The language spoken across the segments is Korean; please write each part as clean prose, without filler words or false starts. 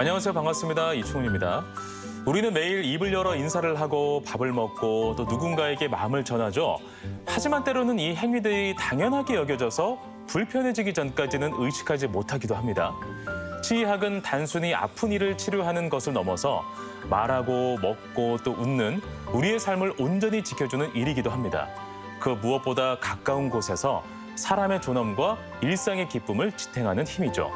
안녕하세요. 반갑습니다. 이충훈입니다. 우리는 매일 입을 열어 인사를 하고 밥을 먹고 또 누군가에게 마음을 전하죠. 하지만 때로는 이 행위들이 당연하게 여겨져서 불편해지기 전까지는 의식하지 못하기도 합니다. 치의학은 단순히 아픈 이를 치료하는 것을 넘어서 말하고 먹고 또 웃는 우리의 삶을 온전히 지켜주는 일이기도 합니다. 그 무엇보다 가까운 곳에서 사람의 존엄과 일상의 기쁨을 지탱하는 힘이죠.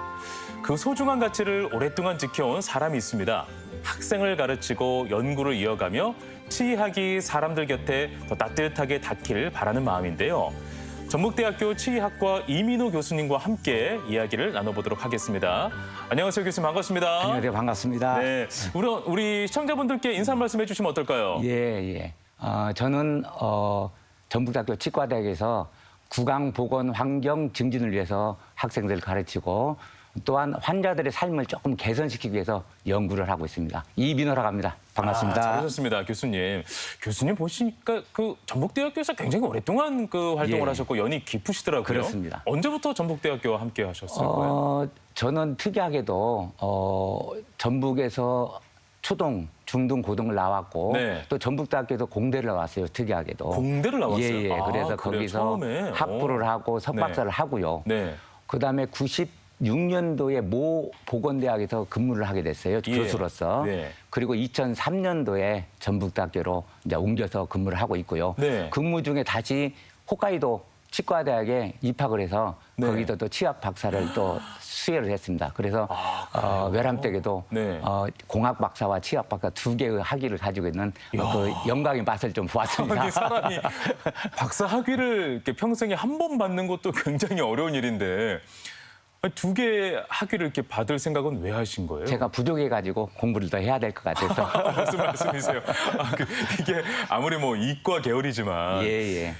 그 소중한 가치를 오랫동안 지켜온 사람이 있습니다. 학생을 가르치고 연구를 이어가며 치의학이 사람들 곁에 더 따뜻하게 닿기를 바라는 마음인데요. 전북대학교 치의학과 이민호 교수님과 함께 이야기를 나눠보도록 하겠습니다. 안녕하세요, 교수님. 반갑습니다. 안녕하세요. 반갑습니다. 네, 우리 시청자분들께 인사 말씀해 주시면 어떨까요? 예. 저는 전북대학교 치과대학에서 구강보건 환경 증진을 위해서 학생들을 가르치고 또한 환자들의 삶을 조금 개선시키기 위해서 연구를 하고 있습니다. 이민호라고 합니다. 반갑습니다. 잘하셨습니다, 교수님. 교수님 보시니까 그 전북대학교에서 굉장히 오랫동안 그 활동을 하셨고 연이 깊으시더라고요. 그렇습니다. 언제부터 전북대학교와 함께 하셨을까요? 저는 특이하게도 전북에서 초등, 중등, 고등을 나왔고 네. 또 전북대학교에서 공대를 나왔어요. 특이하게도. 공대를 나왔어요? 예. 그래서 그래요? 거기서 처음에? 학부를 하고 석박사를 하고요. 네. 그다음에 96년도에 모 보건대학에서 근무를 하게 됐어요. 예. 교수로서. 네. 그리고 2003년도에 전북대학교로 이제 옮겨서 근무를 하고 있고요. 네. 근무 중에 다시 홋카이도 치과대학에 입학을 해서 네. 거기서 또 치약 박사를 또 수여를 했습니다. 그래서 외람되게도 네. 공학 박사와 치약 박사 두 개의 학위를 가지고 있는 그 영광의 맛을 좀 보았습니다. 아니, 사람이 박사 학위를 이렇게 평생에 한 번 받는 것도 굉장히 어려운 일인데 두 개의 학위를 이렇게 받을 생각은 왜 하신 거예요? 제가 부족해가지고 공부를 더 해야 될 것 같아서. 무슨 말씀이세요? 이게 아무리 뭐 이과 계열이지만 예.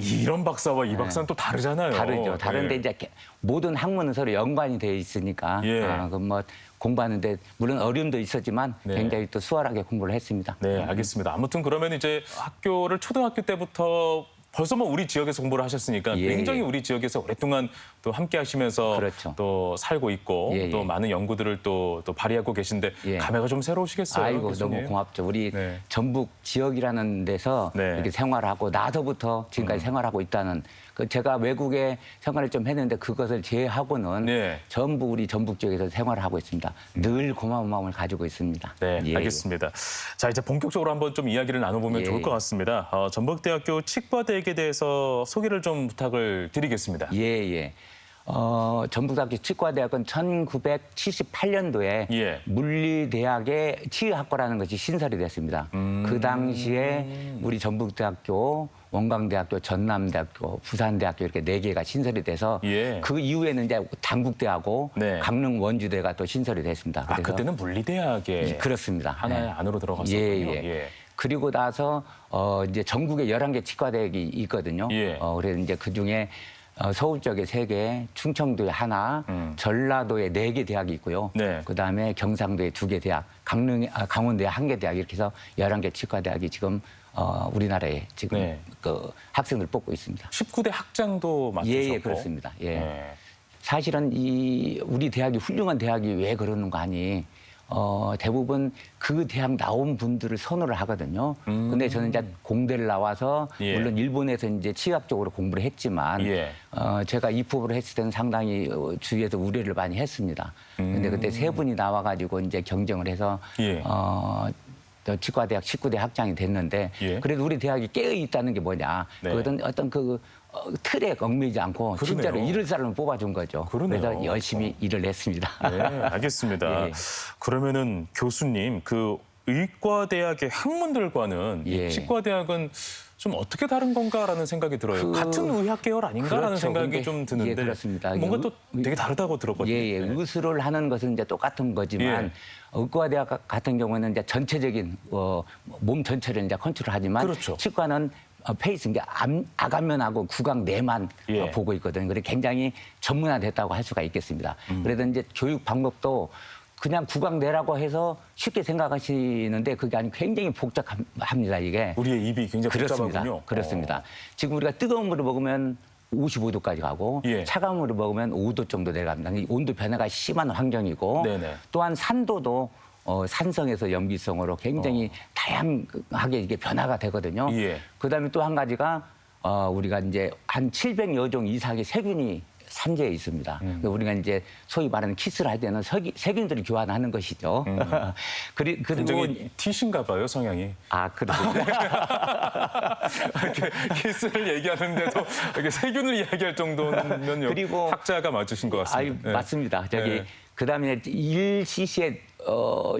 이런 박사와 이 박사는 또 다르잖아요. 다르죠. 다른데 예. 이제 모든 학문은 서로 연관이 되어 있으니까 예. 그럼 뭐 공부하는데 물론 어려움도 있었지만 네. 굉장히 또 수월하게 공부를 했습니다. 네, 알겠습니다. 아무튼 그러면 이제 학교를 초등학교 때부터 벌써 뭐 우리 지역에서 공부를 하셨으니까 예. 굉장히 우리 지역에서 오랫동안 또 함께 하시면서 그렇죠. 또 살고 있고 예. 또 많은 연구들을 또 발휘하고 계신데 예. 감회가 좀 새로우시겠어요. 아이고 교수님? 너무 고맙죠. 우리 네. 전북 지역이라는 데서 네. 이렇게 생활하고 나서부터 지금까지 생활하고 있다는 그 제가 외국에 생활을 좀 했는데 그것을 제외하고는 네. 전부 우리 전북 지역에서 생활을 하고 있습니다. 늘 고마운 마음을 가지고 있습니다. 네, 예. 알겠습니다. 자, 이제 본격적으로 한번 좀 이야기를 나눠보면 예. 좋을 것 같습니다. 전북대학교 치과대학에 대해서 소개를 좀 부탁을 드리겠습니다. 예. 전북대학교 치과대학은 1978년도에 예. 물리대학의 치의학과라는 것이 신설이 됐습니다. 그 당시에 우리 전북대학교, 원광대학교, 전남대학교, 부산대학교 이렇게 4개가 신설이 돼서 예. 그 이후에는 이제 당국대하고 네. 강릉 원주대가 또 신설이 됐습니다. 아, 그때는 물리대학에 그렇습니다. 하나의 네. 안으로 들어갔었군요. 예. 그리고 나서 이제 전국에 11개 치과대학이 있거든요. 예. 그래서 이제 그중에 서울 쪽에 3개, 충청도에 하나, 전라도에 4개 대학이 있고요. 네. 그다음에 경상도에 2개 대학, 강원도에 1개 대학 이렇게 해서 11개 치과대학이 지금 우리나라에 지금 네. 그 학생들 뽑고 있습니다. 19대 학장도 맡으셨고. 예, 그렇습니다. 예. 네. 사실은 우리 대학이 훌륭한 대학이 왜 그러는 거 아니? 대부분 그 대학 나온 분들을 선호를 하거든요. 근데 저는 이제 공대를 나와서 예. 물론 일본에서 이제 치의학적으로 공부를 했지만 예. 제가 입학을 했을 때는 상당히 주위에서 우려를 많이 했습니다. 근데 그때 3분이 나와가지고 이제 경쟁을 해서 예. 치과대학 19대 학장이 됐는데 예. 그래도 우리 대학이 깨어 있다는 게 뭐냐? 네. 그것은 어떤 틀에 얽매이지 않고 그러네요. 진짜로 일을 사람을 뽑아준 거죠. 그러네요. 그래서 열심히 일을 했습니다. 네, 알겠습니다. 예. 그러면은 교수님, 그 의과대학의 학문들과는 이 예. 치과대학은 좀 어떻게 다른 건가라는 생각이 들어요. 같은 의학 계열 아닌가라는 그렇죠. 생각이 근데, 좀 드는데 예, 그렇습니다. 뭔가 또 되게 다르다고 들었거든요. 예. 의술을 하는 것은 이제 똑같은 거지만 예. 의과대학 같은 경우에는 이제 전체적인 몸 전체를 이제 컨트롤하지만 그렇죠. 치과는 페이스, 이게 아간면하고 구강 내만 예. 보고 있거든요. 그래서 굉장히 전문화됐다고 할 수가 있겠습니다. 그래서 이제 교육 방법도 그냥 구강내라고 해서 쉽게 생각하시는데 그게 아니고 굉장히 복잡합니다, 이게. 우리의 입이 굉장히 그렇습니다. 복잡하군요. 그렇습니다. 지금 우리가 뜨거운 물을 먹으면 55도까지 가고 예. 차가운 물을 먹으면 5도 정도 내려갑니다. 이 온도 변화가 심한 환경이고 네네. 또한 산도도 산성에서 염기성으로 굉장히 다양하게 이게 변화가 되거든요. 예. 그다음에 또 한 가지가 우리가 이제 한 700여 종 이상의 세균이 산재에 있습니다. 그러니까 우리가 이제 소위 말하는 키스를 할 때는 세균들이 교환하는 것이죠. 그리고 굉장히 T신가 봐요, 성향이. 그렇습니다. 이렇게 키스를 얘기하는데도 이렇게 세균을 이야기할 정도면 그리고 학자가 맞으신 것 같습니다. 네. 맞습니다. 네. 그다음에 1cc의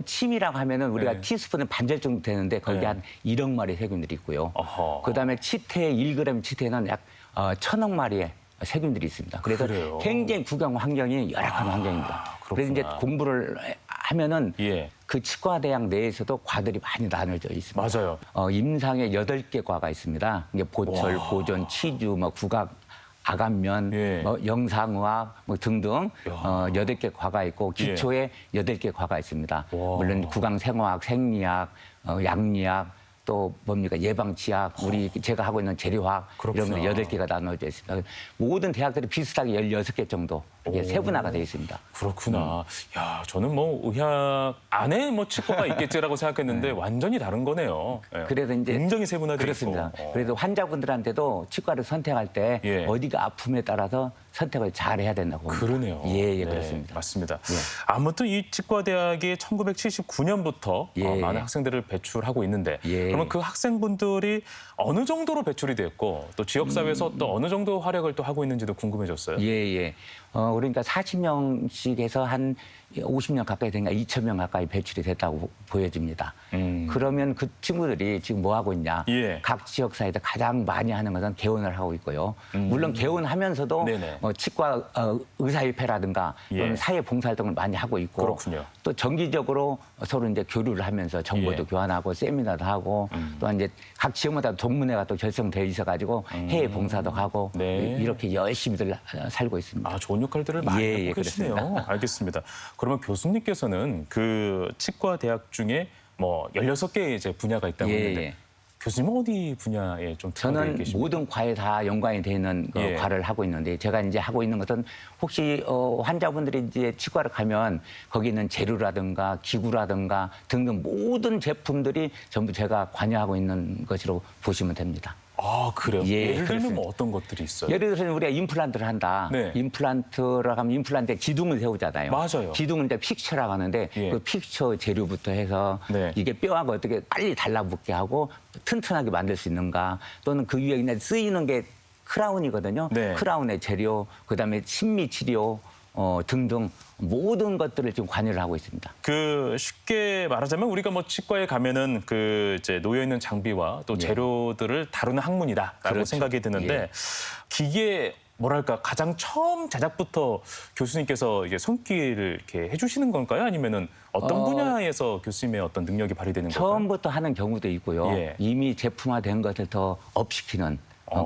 침이라고 하면은 우리가 네. 티스푼은 반절 정도 되는데 거기에 네. 한 1억 마리 세균들이 있고요. 어허. 그다음에 치태 1g 치태는 약 1,000억 마리의 세균들이 있습니다. 그래서 그래요? 굉장히 구강 환경이 열악한 환경입니다. 그래서 이제 그렇구나. 공부를 하면은 예. 그 치과대학 내에서도 과들이 많이 나눠져 있습니다. 맞아요. 임상에 8개 과가 있습니다. 이게 보철, 보존, 치주, 국악, 아간면, 예. 영상의학 등등 야. 8개 과가 있고 기초에 8개 과가 있습니다. 와. 물론 구강생화학, 생리학, 양리학 또 뭡니까 예방치약, 제가 하고 있는 재료학 이런 그렇구나. 거 8개가 나눠져 있습니다. 모든 대학들이 비슷하게 16개 정도 이게 세분화가 되어 있습니다. 그렇구나. 야, 저는 의학 안에 치과가 있겠지라고 생각했는데 완전히 다른 거네요. 예. 그래서 이제 굉장히 세분화되어 그렇습니다. 있고. 그래서 환자분들한테도 치과를 선택할 때 예. 어디가 아픔에 따라서 선택을 잘 해야 된다고 봅니다. 그러네요. 예, 네, 그렇습니다. 맞습니다. 예. 아무튼 이 치과대학이 1979년부터 예. 많은 학생들을 배출하고 있는데 예. 그러면 그 학생분들이 어느 정도로 배출이 됐고 또 지역사회에서 또 어느 정도 활약을 또 하고 있는지도 궁금해졌어요. 예. 그러니까 40명씩 해서 한 50명 가까이 되니까 2,000명 가까이 배출이 됐다고 보여집니다. 그러면 그 친구들이 지금 뭐 하고 있냐? 예. 각 지역사회에서 가장 많이 하는 것은 개원을 하고 있고요. 물론 개원하면서도 네네. 치과 의사협회라든가 또는 예. 사회봉사활동을 많이 하고 있고 그렇군요. 또 정기적으로 서로 이제 교류를 하면서 정보도 예. 교환하고 세미나도 하고 또한 이제 각 지역마다 동문회가 또 결성돼 있어가지고 해외 봉사도 하고 네. 이렇게 열심히들 살고 있습니다. 아, 좋은 역할들을 많이 예, 하고 계시네요. 그렇습니다. 알겠습니다. 그러면 교수님께서는 그 치과 대학 중에 16개의 이제 분야가 있다고 예, 했는데 예. 교수님은 어디 분야에 좀 특화되어 저는 계십니까? 모든 과에 다 연관이 되어 있는 예. 과를 하고 있는데 제가 이제 하고 있는 것은 혹시 환자분들이 이제 치과를 가면 거기 있는 재료라든가 기구라든가 등등 모든 제품들이 전부 제가 관여하고 있는 것으로 보시면 됩니다. 아, 그래요? 예, 예를 들면 그렇습니다. 어떤 것들이 있어요? 예를 들어서 우리가 임플란트를 한다. 네. 임플란트라고 하면 임플란트에 기둥을 세우잖아요. 맞아요. 기둥은 이제 픽처라고 하는데 예. 그 픽처 재료부터 해서 네. 이게 뼈하고 어떻게 빨리 달라붙게 하고 튼튼하게 만들 수 있는가 또는 그 위에 그냥 쓰이는 게 크라운이거든요. 네. 크라운의 재료, 그다음에 심미 치료 등등 모든 것들을 지금 관여를 하고 있습니다. 그 쉽게 말하자면 우리가 치과에 가면은 그 이제 놓여 있는 장비와 또 예. 재료들을 다루는 학문이다라고 그렇죠. 생각이 드는데 예. 기계 뭐랄까 가장 처음 제작부터 교수님께서 이게 손길을 이렇게 해주시는 건가요? 아니면은 어떤 분야에서 교수님의 어떤 능력이 발휘되는 건가요? 처음부터 하는 경우도 있고요. 예. 이미 제품화된 것을 더 업시키는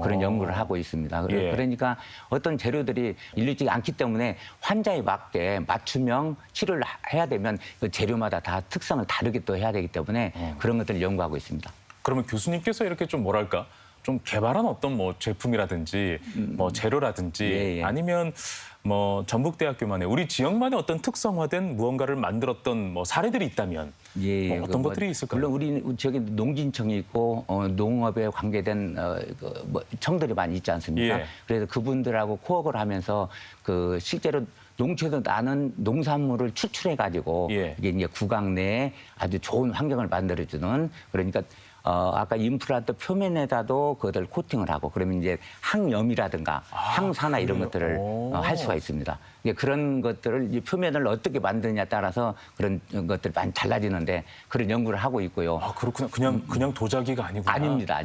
그런 연구를 하고 있습니다. 예. 그러니까 어떤 재료들이 일리지 않기 때문에 환자에 맞게 맞춤형 치료를 해야 되면 그 재료마다 다 특성을 다르게 또 해야 되기 때문에 그런 것들을 연구하고 있습니다. 그러면 교수님께서 이렇게 좀 뭐랄까 좀 개발한 어떤 제품이라든지 재료라든지 예, 예. 아니면 전북대학교만의 우리 지역만의 어떤 특성화된 무언가를 만들었던 사례들이 있다면 예, 어떤 것들이 있을까요? 물론 우리 지역에 농진청이 있고 농업에 관계된 청들이 많이 있지 않습니까? 예. 그래서 그분들하고 코업을 하면서 그 실제로 농촌에서 나는 농산물을 추출해 가지고 예. 이게 이제 구강 내에 아주 좋은 환경을 만들어주는 그러니까. 아까 임플란트 표면에다도 그것을 코팅을 하고 그러면 이제 항염이라든가 항산화 이런 것들을 할 수가 있습니다. 그런 것들을 이 표면을 어떻게 만드느냐에 따라서 그런 것들이 많이 달라지는데 그런 연구를 하고 있고요. 아, 그렇구나. 그냥 도자기가 아니구나. 아닙니다.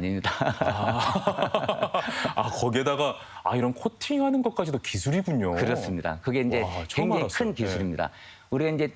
거기에다가 이런 코팅하는 것까지도 기술이군요. 그렇습니다. 그게 이제 와, 처음 굉장히 알았어요. 큰 기술입니다. 우리가 이제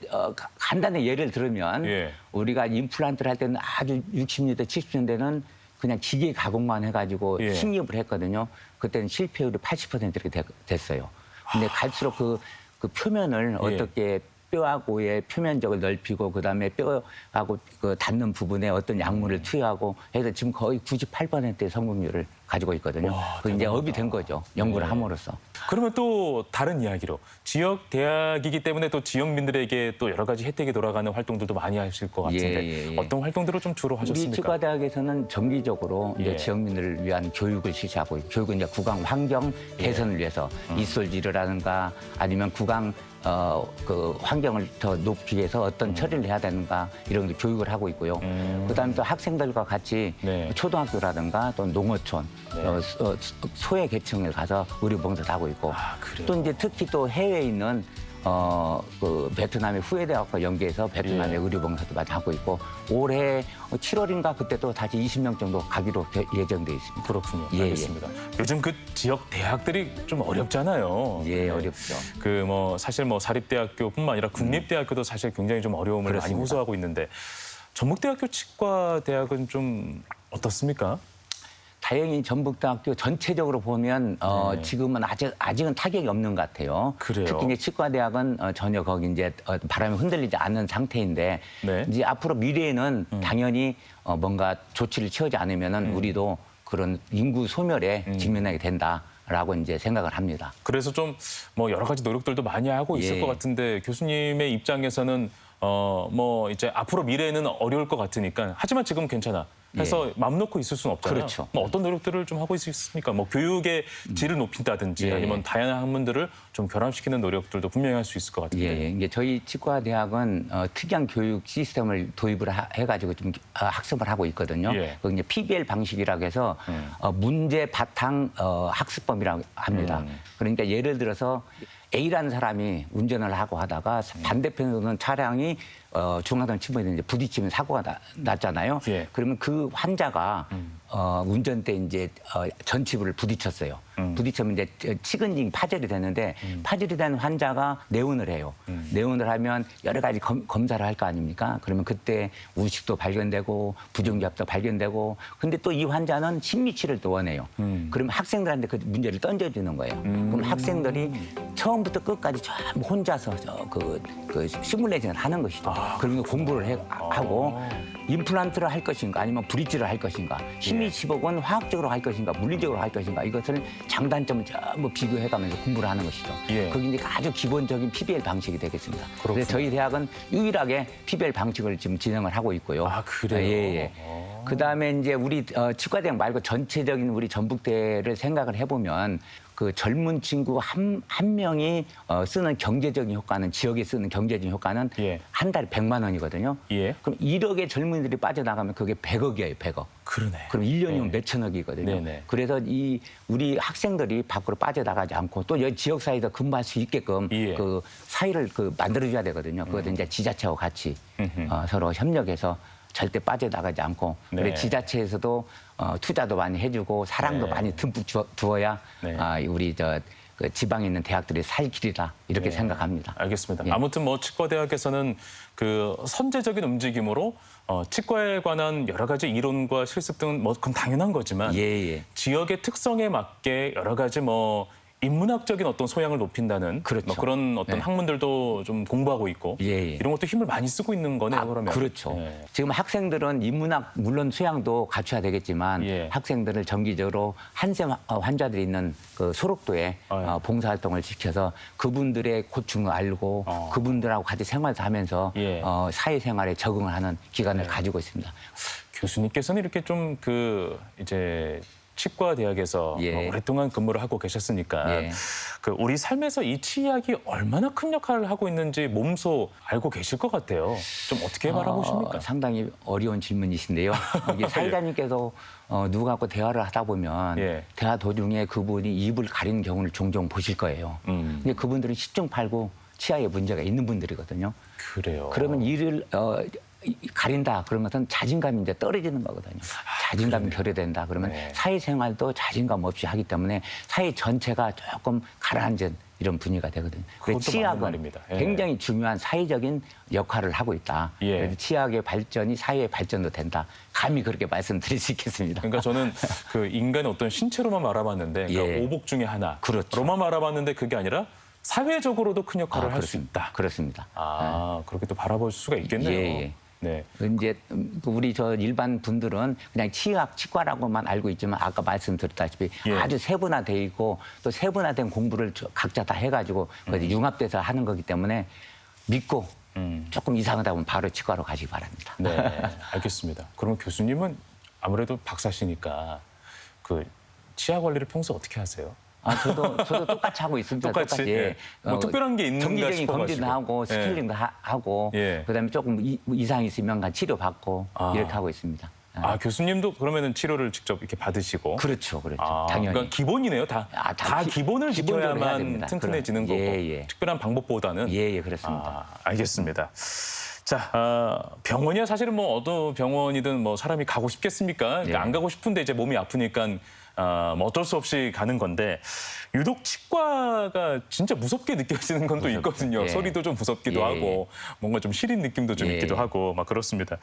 간단히 예를 들면 예. 우리가 임플란트를 할 때는 아주 60년대, 70년대는 그냥 기계 가공만 해가지고 예. 식립을 했거든요. 그때는 실패율이 80% 이렇게 됐어요. 근데 갈수록 그 표면을 예. 어떻게 뼈하고의 표면적을 넓히고 그다음에 뼈하고 그 닿는 부분에 어떤 약물을 투여하고 해서 지금 거의 98%의 성공률을 가지고 있거든요. 와, 그 이제 대단하다. 업이 된 거죠. 연구를 네. 함으로써. 그러면 또 다른 이야기로 지역 대학이기 때문에 또 지역민들에게 또 여러 가지 혜택이 돌아가는 활동들도 많이 하실 것 같은데 예. 어떤 활동들을 좀 주로 우리 하셨습니까? 치과대학에서는 정기적으로 예. 이제 지역민들을 위한 교육을 실시하고 있고, 교육은 이제 구강 환경 개선을 위해서 이솔지르라든가 아니면 구강 그 환경을 더 높이기 위해서 어떤 처리를 해야 되는가 이런 교육을 하고 있고요. 그다음에 또 학생들과 같이 네. 초등학교라든가 또 농어촌, 네. 소외 계층에 가서 의료봉사도 하고 있고, 아, 그래요? 또 이제 특히 또 해외에 있는 그 베트남의 후에대학과 연계해서 베트남의 예. 의료봉사도 많이 하고 있고, 올해 7월인가 그때 또 다시 20명 정도 가기로 예정돼 있습니다. 그렇군요. 예, 알겠습니다. 요즘 그 지역 대학들이 좀 어렵잖아요. 예, 네. 어렵죠. 그 뭐 사실 뭐 사립대학교뿐만 아니라 국립대학교도 사실 굉장히 좀 어려움을 많이 그렇습니다. 호소하고 있는데 전북대학교 치과대학은 좀 어떻습니까? 다행히 전북대학교 전체적으로 보면 네. 지금은 아직은 타격이 없는 것 같아요. 그래요? 특히 이제 치과대학은 전혀 거기 이제 바람이 흔들리지 않는 상태인데, 네. 이제 앞으로 미래에는 당연히 뭔가 조치를 취하지 않으면은 우리도 그런 인구 소멸에 직면하게 된다라고 이제 생각을 합니다. 그래서 좀 뭐 여러 가지 노력들도 많이 하고 있을 예. 것 같은데 교수님의 입장에서는 뭐 이제 앞으로 미래에는 어려울 것 같으니까 하지만 지금 괜찮아 해서 마음 놓고 있을 수는 없잖아요. 그렇죠. 뭐 어떤 노력들을 좀 하고 있습니까? 뭐 교육의 질을 높인다든지 예. 아니면 다양한 학문들을 좀 결합시키는 노력들도 분명히 할 수 있을 것 같은데. 예, 이제 저희 치과대학은 특이한 교육 시스템을 도입을 해가지고 좀 학습을 하고 있거든요. 예. 그 이제 PBL 방식이라고 해서 문제 바탕 학습법이라고 합니다. 그러니까 예를 들어서 A라는 사람이 운전을 하고 하다가 반대편에서는 차량이 중앙선 침범에 이제 부딪히면 사고가 났잖아요. 예. 그러면 그 환자가 운전대 이제 전치부를 부딪혔어요. 부딪히면 이제 치근이 파절이 되는데 파절이 된 환자가 내원을 해요. 내원을 하면 여러 가지 검사를 할 거 아닙니까? 그러면 그때 우식도 발견되고 부정기압도 발견되고, 근데 또 이 환자는 심리치료를 또 원해요. 그러면 학생들한테 그 문제를 던져주는 거예요. 그럼 학생들이 처음부터 끝까지 전부 혼자서 그 시뮬레이션을 하는 것이죠. 그러면 공부를 하고 임플란트를 할 것인가 아니면 브릿지를 할 것인가, 심리치복은 화학적으로 할 것인가 물리적으로 할 것인가, 이것을 장단점을 전부 비교해가면서 공부를 하는 것이죠. 예. 그게 이제 아주 기본적인 PBL 방식이 되겠습니다. 그렇군요. 그래서 저희 대학은 유일하게 PBL 방식을 지금 진행을 하고 있고요. 아, 그래요? 예. 그다음에 이제 우리 치과대학 말고 전체적인 우리 전북대를 생각을 해보면 그 젊은 친구 한 명이 쓰는 경제적인 효과는, 지역에 쓰는 경제적인 효과는 예. 한 달에 100만 원이거든요. 예. 그럼 1억의 젊은이들이 빠져나가면 그게 100억이에요, 100억. 그러네. 그럼 1년이면 네. 몇천억이거든요. 네네. 그래서 우리 학생들이 밖으로 빠져나가지 않고 또 지역 사회에서 근무할 수 있게끔 예. 그 사회를 만들어줘야 되거든요. 그것도 이제 지자체와 같이 서로 협력해서 절대 빠져나가지 않고, 네. 그리고 지자체에서도 투자도 많이 해주고 사랑도 네. 많이 듬뿍 주어야 네. 우리 그 지방에 있는 대학들이 살 길이다 이렇게 네. 생각합니다. 알겠습니다. 예. 아무튼 뭐 치과대학에서는 그 선제적인 움직임으로 치과에 관한 여러 가지 이론과 실습 등은 뭐 그건 당연한 거지만 예. 지역의 특성에 맞게 여러 가지 뭐 인문학적인 어떤 소양을 높인다는 그렇죠. 뭐 그런 어떤 네. 학문들도 좀 공부하고 있고 예. 이런 것도 힘을 많이 쓰고 있는 거네요. 그러면. 그렇죠. 예. 지금 학생들은 인문학 물론 수양도 갖춰야 되겠지만 예. 학생들을 정기적으로 한센 환자들이 있는 그 소록도에 예. 봉사활동을 시켜서 그분들의 고충을 알고 그분들하고 같이 생활도 하면서 예. 사회생활에 적응을 하는 기간을 가지고 있습니다. 교수님께서는 이렇게 좀 그 이제 치과 대학에서 예. 오랫동안 근무를 하고 계셨으니까 예. 그 우리 삶에서 이 치약이 얼마나 큰 역할을 하고 있는지 몸소 알고 계실 것 같아요. 좀 어떻게 바라보십니까? 상당히 어려운 질문이신데요. 이게 사회자님께서 누구 갖고 대화를 하다 보면 예. 대화 도중에 그분이 입을 가리는 경우를 종종 보실 거예요. 근데 그분들은 10중 8구 치아에 문제가 있는 분들이거든요. 그래요. 그러면 이를 가린다 그런 것은 자신감이 이제 떨어지는 거거든요. 자신감이 결여된다 그러면 네. 사회생활도 자신감 없이 하기 때문에 사회 전체가 조금 가라앉은 이런 분위기가 되거든요. 그래서 그것도 맞는 치약은 말입니다. 예. 굉장히 중요한 사회적인 역할을 하고 있다. 예. 그래서 치약의 발전이 사회의 발전도 된다. 감히 그렇게 말씀드릴 수 있겠습니다. 그러니까 저는 그 인간의 어떤 신체로만 알아봤는데 그러니까 예. 오복 중에 하나. 그렇죠. 로만 알아봤는데 그게 아니라 사회적으로도 큰 역할을 할 수 있다. 그렇습니다. 그렇게 또 바라볼 수가 있겠네요. 예. 네. 이제 우리 저 일반 분들은 그냥 치의학, 치과라고만 알고 있지만 아까 말씀드렸다시피 예. 아주 세분화돼 있고 또 세분화된 공부를 각자 다 해가지고 융합돼서 하는 거기 때문에 믿고 조금 이상하다 보면 바로 치과로 가시기 바랍니다. 네, 알겠습니다. 그러면 교수님은 아무래도 박사시니까 그 치아 관리를 평소 어떻게 하세요? 저도 똑같이 하고 있습니다. 똑같이? 예. 뭐 특별한 게 있는가 정기적인 싶어가지고. 검진도 하고 스케일링도 하고 예. 그다음에 조금 이상 있으면 치료 받고 이렇게 하고 있습니다. 교수님도 그러면은 치료를 직접 이렇게 받으시고. 그렇죠. 당연히. 그러니까 기본이네요. 다 기본을 기본적으로 해야 지켜야만 됩니다. 튼튼해지는 거고. 예. 특별한 방법보다는. 예, 그렇습니다. 알겠습니다. 자, 병원이야 사실은 뭐 어느 병원이든 뭐 사람이 가고 싶겠습니까? 그러니까 예. 안 가고 싶은데 이제 몸이 아프니까 뭐 어쩔 수 없이 가는 건데 유독 치과가 진짜 무섭게 느껴지는 건 또 있거든요. 예. 소리도 좀 무섭기도 예. 하고 뭔가 좀 시린 느낌도 좀 예. 있기도 하고 막 그렇습니다.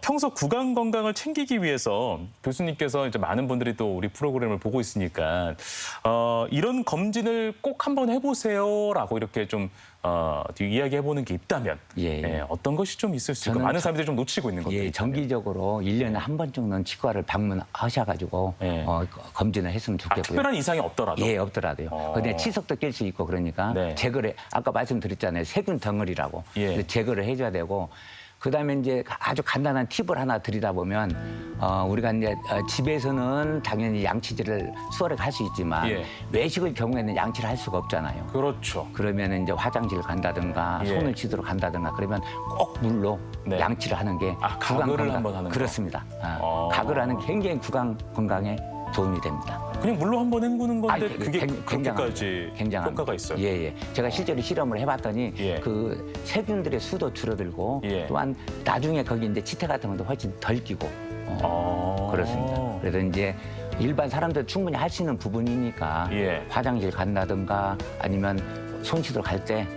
평소 구강 건강을 챙기기 위해서 교수님께서 이제 많은 분들이 또 우리 프로그램을 보고 있으니까 이런 검진을 꼭 한번 해보세요라고 이렇게 좀 이야기해보는 게 있다면 예. 어떤 것이 좀 있을 수 있고 저는 많은 사람들이 좀 놓치고 있는 것들이 예, 있다면. 정기적으로 1년에 한 번 정도는 치과를 방문하셔가지고 예. 검진을 했으면 좋겠고요. 특별한 이상이 없더라도. 예, 없더라도요. 근데 치석도 낄 수 있고 그러니까 네. 제거를 아까 말씀드렸잖아요. 세균 덩어리라고. 예. 그래서 제거를 해줘야 되고 그다음에 이제 아주 간단한 팁을 하나 드리다 보면 우리가 이제 집에서는 당연히 양치질을 수월하게 할 수 있지만 예. 외식의 경우에는 양치를 할 수가 없잖아요. 그렇죠. 그러면 이제 화장실 간다든가 예. 손을 씻으러 간다든가 그러면 꼭 물로 네. 양치를 하는 게 가글을 한번 하는 거. 그렇습니다. 가글을 하는 게 굉장히 구강 건강에 도움이 됩니다. 그냥 물로 한번 헹구는 건데 그게 굉장합니다. 그렇게까지 굉장합니다. 효과가 있어요. 예. 제가 실제로 실험을 해봤더니 예. 그 세균들의 수도 줄어들고 예. 또한 나중에 거기 이제 치태 같은 것도 훨씬 덜 끼고 그렇습니다. 그래서 이제 일반 사람들 충분히 할 수 있는 부분이니까 예. 화장실 간다든가 아니면 손 씻으러 갈 때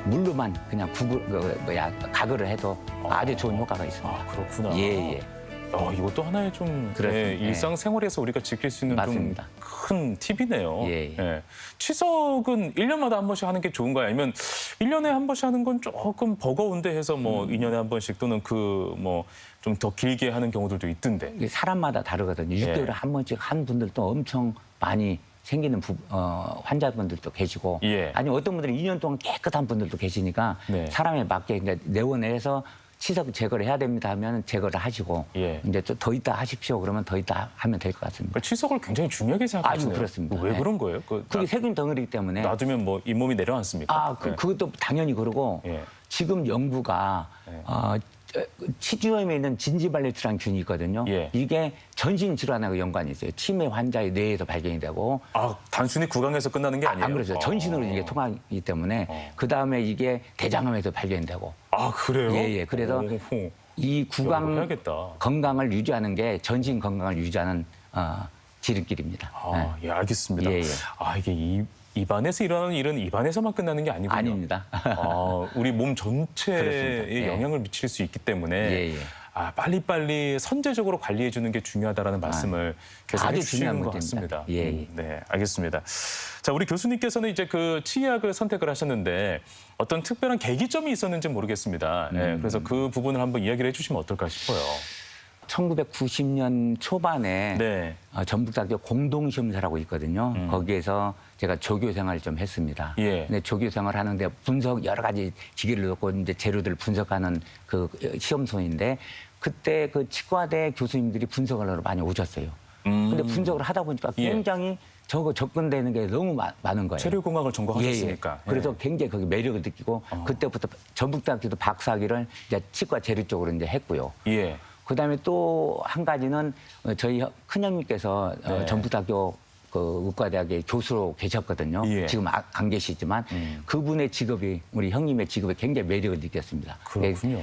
물로만 그냥 가글을 해도 아주 좋은 효과가 있습니다. 그렇구나. 예. 이것도 하나의 좀 그렇습니다. 일상생활에서 우리가 지킬 수 있는 좀 맞습니다. 큰 팁이네요. 예. 치석은 1년마다 한 번씩 하는 게 좋은가요? 아니면 1년에 한 번씩 하는 건 조금 버거운데 해서 뭐 2년에 한 번씩 또는 좀 더 길게 하는 경우들도 있던데. 이게 사람마다 다르거든요. 예. 6개월에 한 번씩 한 분들도 엄청 많이 생기는 환자분들도 계시고 예. 아니면 어떤 분들은 2년 동안 깨끗한 분들도 계시니까 네. 사람에 맞게 이제 내원해서 치석 제거를 해야 됩니다 하면 제거를 하시고 예. 이제 좀 더 있다 하십시오 그러면 더 있다 하면 될 것 같습니다. 그러니까 치석을 굉장히 중요하게 생각하시네요. 아주 그렇습니다. 왜 네. 그런 거예요? 그게 세균 덩어리이기 때문에 놔두면 뭐 잇몸이 내려앉습니까? 네. 그것도 당연히 그러고 예. 지금 연구가 치주염에 있는 진지발레트라는 균이 있거든요. 예. 이게 전신 질환하고 연관이 있어요. 치매 환자의 뇌에서 발견이 되고 단순히 구강에서 끝나는 게 아니에요? 안 그렇죠. 전신으로 이게 통하기 때문에 그 다음에 이게 대장암에도 발견되고. 그래요? 예. 그래서 오호. 이 구강 해야겠다. 건강을 유지하는 게 전신 건강을 유지하는 지름길입니다. 예, 알겠습니다. 예. 이게 입안에서 일어나는 일은 입안에서만 끝나는 게 아니군요. 아닙니다. 우리 몸 전체에 그렇습니다. 예. 영향을 미칠 수 있기 때문에 예. 빨리빨리 선제적으로 관리해 주는 게 중요하다라는 말씀을 계속 아주 해주시는 중요한 것 문제입니다. 같습니다. 예. 네, 알겠습니다. 자, 우리 교수님께서는 이제 그 치의학을 선택을 하셨는데 어떤 특별한 계기점이 있었는지 모르겠습니다. 네, 그래서 그 부분을 한번 이야기를 해주시면 어떨까 싶어요. 1990년 초반에 네. 전북대학교 공동시험사라고 있거든요. 거기에서 제가 조교 생활을 좀 했습니다. 예. 근데 조교 생활을 하는데 여러 가지 기기를 놓고 이제 재료들을 분석하는 그 시험소인데 그때 그 치과대 교수님들이 분석을 하러 많이 오셨어요. 근데 분석을 하다 보니까 굉장히 접근되는 게 너무 많은 거예요. 체류공학을 전공하셨으니까. 그래서 굉장히 거기 매력을 느끼고 그때부터 전북대학교도 박사학위를 이제 치과 재료 쪽으로 이제 했고요. 예. 그다음에 또 한 가지는 저희 큰형님께서 네. 전북대학교 그 의과대학의 교수로 계셨거든요. 예. 지금 안 그분의 직업이 우리 형님의 직업에 굉장히 매력을 느꼈습니다. 그렇군요.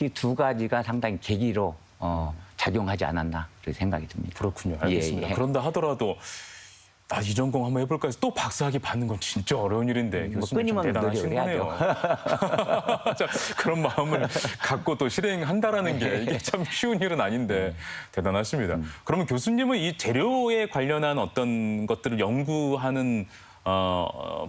이 두 가지가 상당히 계기로 작용하지 않았나 그렇게 생각이 듭니다. 그렇군요. 알겠습니다. 예. 그런다 하더라도 이 전공 한번 해볼까 해서 또 박사학위 받는 건 진짜 어려운 일인데 교수님 참 끊임없는 대단하신 노력을 거네요. 자, 그런 마음을 갖고 또 실행한다라는 게 이게 참 쉬운 일은 아닌데 대단하십니다. 그러면 교수님은 이 재료에 관련한 어떤 것들을 연구하는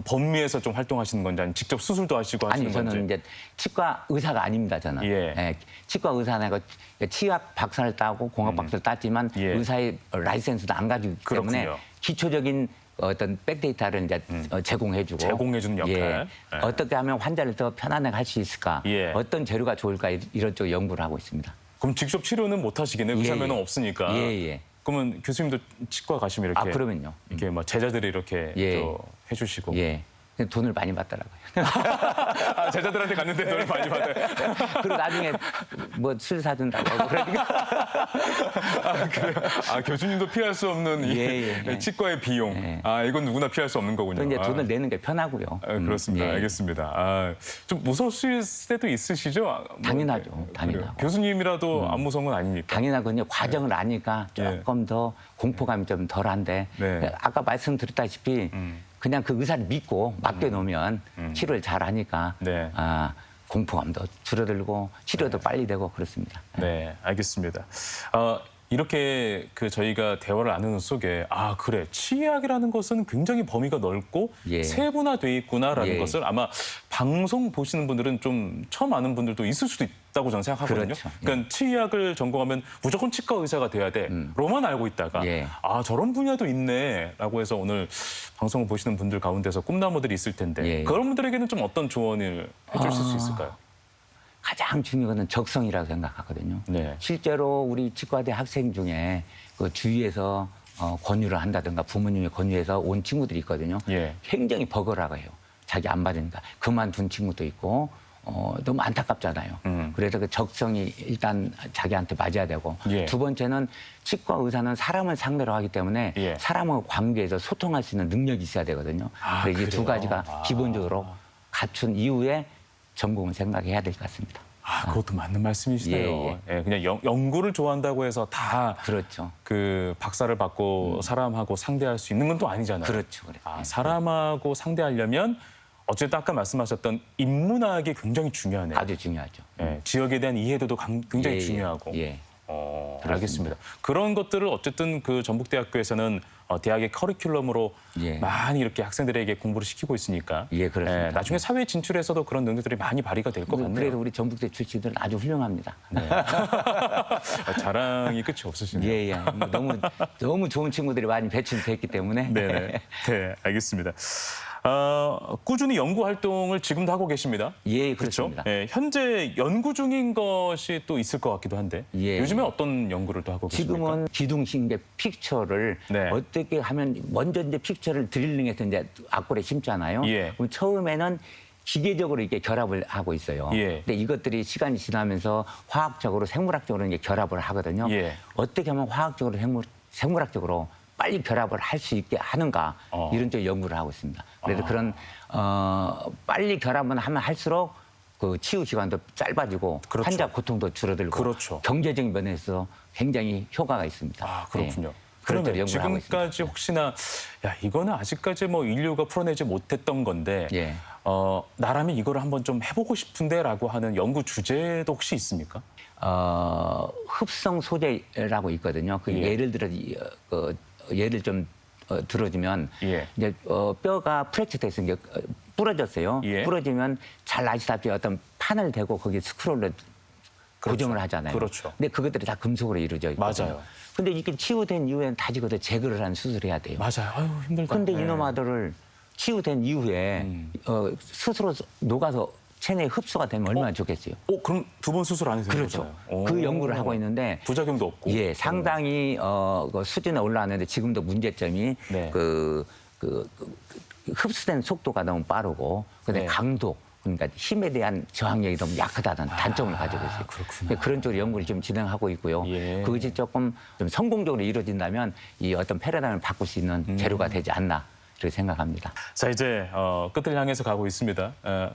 범위에서 좀 활동하시는 건지 아니면 직접 수술도 하시고 하시는 아니, 저는 건지. 이제 치과 의사가 아닙니다, 저는. 예. 치과 의사는 치약 박사를 따고 공학 박사를 땄지만 예. 의사의 라이센스도 안 가지고 있기 때문에 그렇군요. 기초적인 어떤 백데이터를 이제 제공해주고 제공해주는 역할. 예. 예. 어떻게 하면 환자를 더 편안하게 할 수 있을까? 예. 어떤 재료가 좋을까? 이런 쪽 연구를 하고 있습니다. 그럼 직접 치료는 못 하시겠네요. 예, 의사면허 예. 없으니까. 예. 그러면 교수님도 치과 가시면 이렇게 그러면요. 이렇게 뭐 제자들이 이렇게 예. 또 해주시고. 예. 근데 돈을 많이 받더라고요. 제자들한테 갔는데 돈을 많이 받아요. 그리고 나중에 뭐 술 사준다고 하고 그러니까. 그래요? 교수님도 피할 수 없는 이 예. 치과의 비용. 예. 이건 누구나 피할 수 없는 거군요. 또 이제 돈을 내는 게 편하고요. 그렇습니다. 예. 알겠습니다. 좀 무서우실 때도 있으시죠? 당연하죠. 그래요. 당연하고. 교수님이라도 안 무서운 건 아니니까. 당연하군요. 과정을 아니까 조금 더 공포감이 좀 덜한데 네. 아까 말씀드렸다시피 그냥 그 의사를 믿고 맡겨놓으면 치료를 잘 하니까 네. 공포감도 줄어들고 치료도 빨리 되고 그렇습니다. 네, 알겠습니다. 이렇게 저희가 대화를 나누는 속에 그래, 치의학이라는 것은 굉장히 범위가 넓고 예. 세분화돼 있구나라는 예. 것을 아마 방송 보시는 분들은 좀 처음 아는 분들도 있을 수도 있다고 저는 생각하거든요. 그렇죠. 그러니까 치의학을 전공하면 무조건 치과 의사가 돼야 돼. 로만 알고 있다가 예. 저런 분야도 있네라고 해서 오늘 방송을 보시는 분들 가운데서 꿈나무들이 있을 텐데 예. 그런 분들에게는 좀 어떤 조언을 해주실 수 있을까요? 가장 중요한 건 적성이라고 생각하거든요. 네. 실제로 우리 치과대 학생 중에 그 주위에서 권유를 한다든가 부모님의 권유해서 온 친구들이 있거든요. 예. 굉장히 버거라고 해요. 자기 안 받으니까 그만둔 친구도 있고 너무 안타깝잖아요. 그래서 그 적성이 일단 자기한테 맞아야 되고 예. 두 번째는 치과 의사는 사람을 상대로 하기 때문에 예. 사람과 관계에서 소통할 수 있는 능력이 있어야 되거든요. 그래서 이 두 그래요? 가지가 기본적으로 갖춘 이후에 전공을 생각해야 될 것 같습니다. 그것도 맞는 말씀이시네요. 예, 그냥 연구를 좋아한다고 해서 다 그렇죠. 그 박사를 받고 사람하고 상대할 수 있는 건 또 아니잖아요. 그렇죠. 그래. 사람하고 상대하려면 어쨌든 아까 말씀하셨던 인문학이 굉장히 중요하네요. 아주 중요하죠. 예, 지역에 대한 이해도도 굉장히 예, 중요하고. 예. 알겠습니다. 그런 것들을 어쨌든 그 전북대학교에서는 대학의 커리큘럼으로 예. 많이 이렇게 학생들에게 공부를 시키고 있으니까 예, 그렇습니다. 나중에 사회 진출에서도 그런 능력들이 많이 발휘가 될 것 같네요. 그래서 우리 전북대 출신들은 아주 훌륭합니다. 자랑이 끝이 없으시네요. 예. 너무 좋은 친구들이 많이 배출됐기 때문에. 네, 알겠습니다. 꾸준히 연구 활동을 지금도 하고 계십니다. 예, 그렇죠? 그렇습니다. 예, 현재 연구 중인 것이 또 있을 것 같기도 한데 예, 요즘에 어떤 연구를 또 하고 계십니까? 지금은 기둥신계 픽처를 네. 어떻게 하면 먼저 이제 픽처를 드릴링해서 이제 악골에 심잖아요. 예. 그럼 처음에는 기계적으로 이렇게 결합을 하고 있어요. 예. 근데 이것들이 시간이 지나면서 화학적으로 생물학적으로 이제 결합을 하거든요. 예. 어떻게 하면 화학적으로 생물학적으로 빨리 결합을 할 수 있게 하는가 이런 쪽 연구를 하고 있습니다. 그래서 그런 빨리 결합을 하면 할수록 그 치유 기간도 짧아지고 그렇죠. 환자 고통도 줄어들고 그렇죠. 경제적인 면에서 굉장히 효과가 있습니다. 그렇군요. 네. 그런 쪽 그러면 연구를 하고 있습니다. 지금까지 혹시나 이거는 아직까지 뭐 인류가 풀어내지 못했던 건데 예. 나라면 이거를 한번 좀 해보고 싶은데라고 하는 연구 주제도 혹시 있습니까? 흡성 소재라고 있거든요. 그 예. 예를 들어 예를 좀 들어주면 예. 이제 뼈가 프랙처 돼서 이제 부러졌어요. 예. 부러지면 잘 아시다시피 어떤 판을 대고 거기 스크롤로 고정을 하잖아요. 그렇죠. 근데 그것들이 다 금속으로 이루어져 있거든요. 맞아요. 근데 이게 치유된 이후에는 다시 그것을 제거를 하는 수술을 해야 돼요. 맞아요. 아유, 힘들다. 근데 네. 이놈아들을 치유된 이후에 스스로 녹아서 체내에 흡수가 되면 얼마나 좋겠어요. 그럼 두 번 수술 안 해도 되는 그렇죠. 거잖아요. 그 연구를 하고 있는데 부작용도 없고. 예, 상당히 그 수준에 올라왔는데 지금도 문제점이 네. 그 흡수된 속도가 너무 빠르고 그다음에 네. 강도 그러니까 힘에 대한 저항력이 너무 약하다는 단점을 가지고 있어요. 그렇구나. 그런 쪽으로 연구를 좀 진행하고 있고요. 예. 그것이 조금 좀 성공적으로 이루어진다면 이 어떤 패러다임을 바꿀 수 있는 재료가 되지 않나 이렇게 생각합니다. 자, 이제 끝을 향해서 가고 있습니다.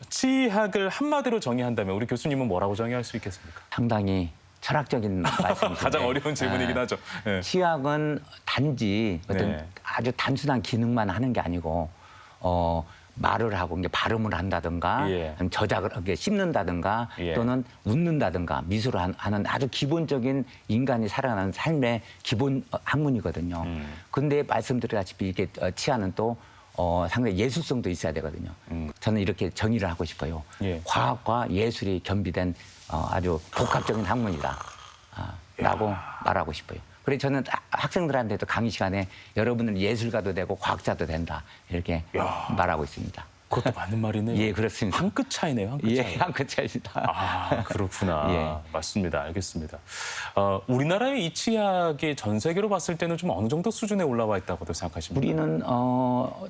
치의학을 한마디로 정의한다면 우리 교수님은 뭐라고 정의할 수 있겠습니까? 상당히 철학적인 말씀이신데 가장 어려운 질문이긴 하죠. 네. 치약은 단지 어떤 네. 아주 단순한 기능만 하는 게 아니고 말을 하고 이제 발음을 한다든가 예. 아니면 저작을 이렇게 씹는다든가 예. 또는 웃는다든가 미술을 하는 아주 기본적인 인간이 살아가는 삶의 기본 학문이거든요. 근데 말씀드렸다시피 이게 치아는 또 상당히 예술성도 있어야 되거든요. 저는 이렇게 정의를 하고 싶어요. 예. 과학과 예술이 겸비된 아주 복합적인 학문이다. 라고 말하고 싶어요. 그래서 저는 학생들한테도 강의 시간에 여러분은 예술가도 되고 과학자도 된다. 이렇게 말하고 있습니다. 그것도 맞는 말이네요. 예, 그렇습니다. 한 끗 차이네요. 한 끗 차이. 예, 한 끗 차이입니다. 아, 그렇구나. 예. 맞습니다. 알겠습니다. 우리나라의 이 치약이 전 세계로 봤을 때는 좀 어느 정도 수준에 올라와 있다고도 생각하십니까? 우리는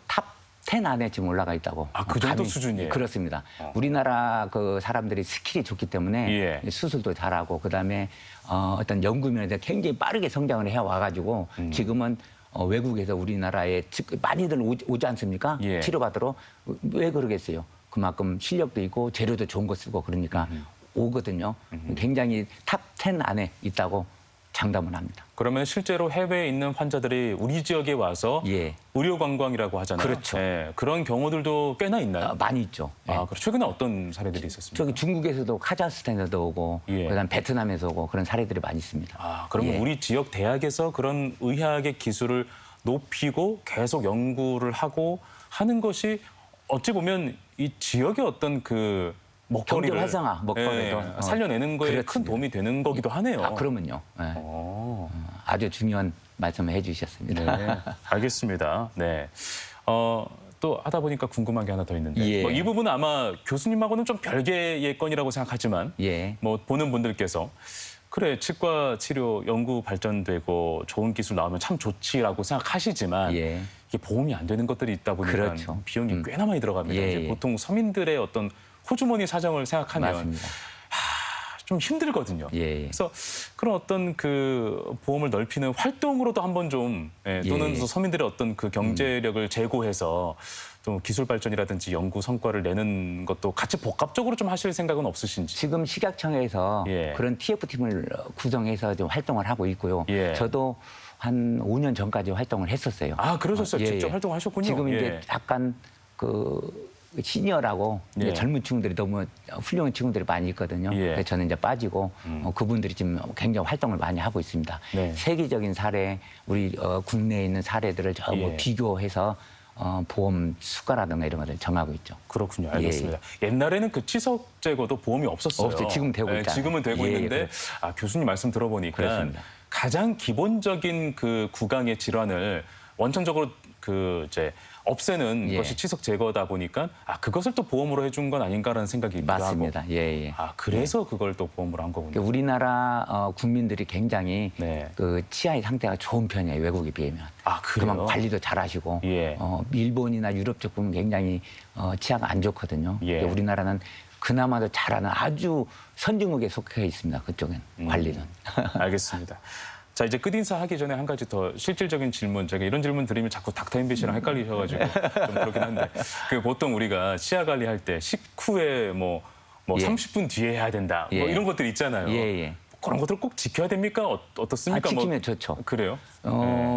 탑 10 안에 지금 올라가 있다고. 아, 그 정도 수준이에요? 그렇습니다. 우리나라 그 사람들이 스킬이 좋기 때문에 예. 수술도 잘하고 그다음에 어떤 연구면에서 굉장히 빠르게 성장을 해 와가지고 지금은 외국에서 우리나라에 많이들 오지 않습니까? 예. 치료받으러. 왜 그러겠어요? 그만큼 실력도 있고 재료도 좋은 거 쓰고 그러니까 오거든요. 굉장히 탑 10 안에 있다고 장담을 합니다. 그러면 실제로 해외에 있는 환자들이 우리 지역에 와서 예. 의료 관광이라고 하잖아요. 그렇죠. 예, 그런 경우들도 꽤나 있나요? 많이 있죠. 예. 아, 그럼 최근에 어떤 사례들이 있었습니까? 저기 중국에서도 카자흐스탄에서도 오고 예. 그다음 베트남에서 오고 그런 사례들이 많이 있습니다. 아, 그러면 예. 우리 지역 대학에서 그런 의학의 기술을 높이고 계속 연구를 하고 하는 것이 어찌 보면 이 지역의 어떤 그 먹거리를 경제 활성화, 먹거리도 살려내는 거에 큰 그렇습니다. 도움이 되는 거기도 하네요. 아, 그러면요. 예. 아주 중요한 말씀을 해주셨습니다. 네, 알겠습니다. 네. 또 하다 보니까 궁금한 게 하나 더 있는데 예. 이 부분은 아마 교수님하고는 좀 별개의 건이라고 생각하지만 예. 뭐 보는 분들께서 그래 치과 치료 연구 발전되고 좋은 기술 나오면 참 좋지라고 생각하시지만 예. 이게 보험이 안 되는 것들이 있다 보니까 그렇죠. 비용이 꽤나 많이 들어갑니다. 예, 이제 예. 보통 서민들의 어떤 호주머니 사정을 생각하면 맞습니다. 좀 힘들거든요. 예, 예. 그래서 그런 어떤 그 보험을 넓히는 활동으로도 한번 좀 또는 예. 또 서민들의 어떤 그 경제력을 제고해서 또 기술 발전이라든지 연구 성과를 내는 것도 같이 복합적으로 좀 하실 생각은 없으신지? 지금 식약청에서 예. 그런 TF팀을 구성해서 좀 활동을 하고 있고요. 예. 저도 한 5년 전까지 활동을 했었어요. 아, 그러셨어요. 예, 직접 예. 활동하셨군요. 지금 예. 이제 약간 그 시니어라고 예. 이제 젊은 친구들이 너무 훌륭한 친구들이 많이 있거든요. 예. 그래서 저는 이제 빠지고 그분들이 지금 굉장히 활동을 많이 하고 있습니다. 네. 세계적인 사례, 우리 국내에 있는 사례들을 전부 예. 비교해서 보험 수가라든가 이런 것들 정하고 있죠. 그렇군요. 알겠습니다. 옛날에는 그 치석 제거도 보험이 없었어요. 없어요. 지금 되고 있잖아요. 지금은 되고 예, 있는데 그렇죠. 교수님 말씀 들어보니까 그렇습니다. 가장 기본적인 그 구강의 질환을 원천적으로 그 이제 없애는 예. 것이 치석 제거다 보니까 그것을 또 보험으로 해준 건 아닌가라는 생각이 있기도 맞습니다. 하고. 예, 예. 그래서 그걸 또 보험으로 한 거군요. 우리나라 국민들이 굉장히 네. 그 치아의 상태가 좋은 편이에요. 외국에 비하면. 그래요? 그만 관리도 잘하시고 예. 일본이나 유럽 쪽 보면 굉장히 치아가 안 좋거든요. 예. 근데 우리나라는 그나마도 잘하는 아주 선진국에 속해 있습니다. 그쪽엔 관리는. 알겠습니다. 자, 이제 끝인사 하기 전에 한 가지 더 실질적인 질문. 제가 이런 질문 드리면 자꾸 닥터 MBC랑 헷갈리셔가지고 좀 그렇긴 한데. 그 보통 우리가 치아 관리할 때 식후에 뭐 예. 30분 뒤에 해야 된다. 뭐 예. 이런 것들 있잖아요. 예, 예. 그런 것들 꼭 지켜야 됩니까? 어떻습니까? 지키면 좋죠. 그래요?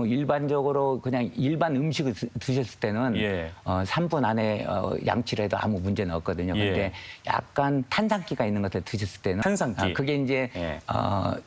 일반적으로 그냥 일반 음식을 드셨을 때는 예. 3분 안에 양치를 해도 아무 문제는 없거든요. 예. 근데 약간 탄산기가 있는 것을 드셨을 때는 탄산기. 그게 이제 예.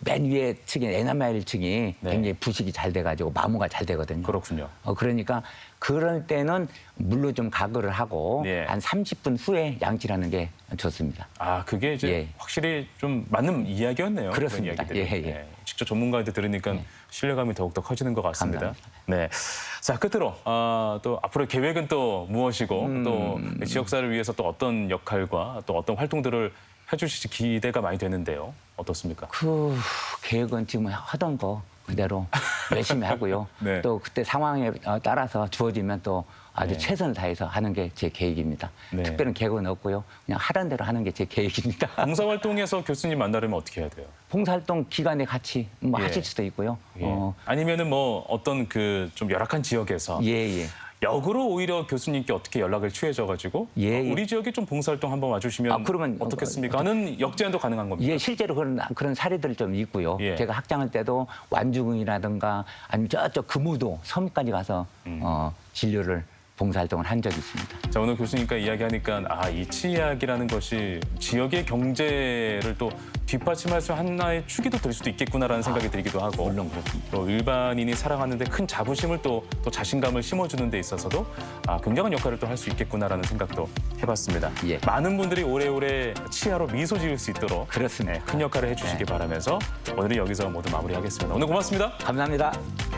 맨 위에 층이 에나멜 층이 네. 굉장히 부식이 잘 돼가지고 마모가 잘 되거든요. 그렇군요. 그러니까 그럴 때는 물로 좀 가글을 하고 예. 한 30분 후에 양치를 하는 게 좋습니다. 그게 이제 예. 확실히 좀 맞는 이야기였네요. 그런 그렇습니다. 이야기들이. 예, 예. 직접 전문가한테 들으니까 신뢰감이 더욱더 커지는 것 같습니다. 감사합니다. 네. 자, 끝으로 또 앞으로 계획은 또 무엇이고 또 지역사를 위해서 또 어떤 역할과 또 어떤 활동들을 해주실지 기대가 많이 되는데요. 어떻습니까? 그 계획은 지금 하던 거 그대로 열심히 하고요. 네. 또 그때 상황에 따라서 주어지면 또 아주 네. 최선을 다해서 하는 게 제 계획입니다. 네. 특별한 계획은 없고요. 그냥 하던 대로 하는 게 제 계획입니다. 봉사활동에서 교수님 만나려면 어떻게 해야 돼요? 봉사활동 기간에 같이 뭐 예. 하실 수도 있고요. 아니면은 뭐 어떤 그 좀 열악한 지역에서 예. 역으로 오히려 교수님께 어떻게 연락을 취해져가지고 예, 예. 우리 지역에 좀 봉사활동 한번 와주시면 그러면 어떻겠습니까? 하는 역제안도 가능한 겁니다. 예, 실제로 그런 사례들이 좀 있고요. 예. 제가 학장할 때도 완주군이라든가 아니면 저쪽 금우도 섬까지 가서 진료를 봉사활동을 한 적이 있습니다. 자, 오늘 교수님과 이야기하니까 이 치약이라는 것이 지역의 경제를 또 뒷받침할 수 하나의 축이 될 수도 있겠구나라는 생각이 들기도 하고 물론 그렇습니다. 또 일반인이 살아가는데 큰 자부심을 또 자신감을 심어주는 데 있어서도 굉장한 역할을 또 할 수 있겠구나라는 생각도 해봤습니다. 예. 많은 분들이 오래오래 치아로 미소 지을 수 있도록 그렇습니다. 큰 역할을 해주시기 바라면서 오늘은 여기서 모두 마무리하겠습니다. 오늘 고맙습니다. 감사합니다.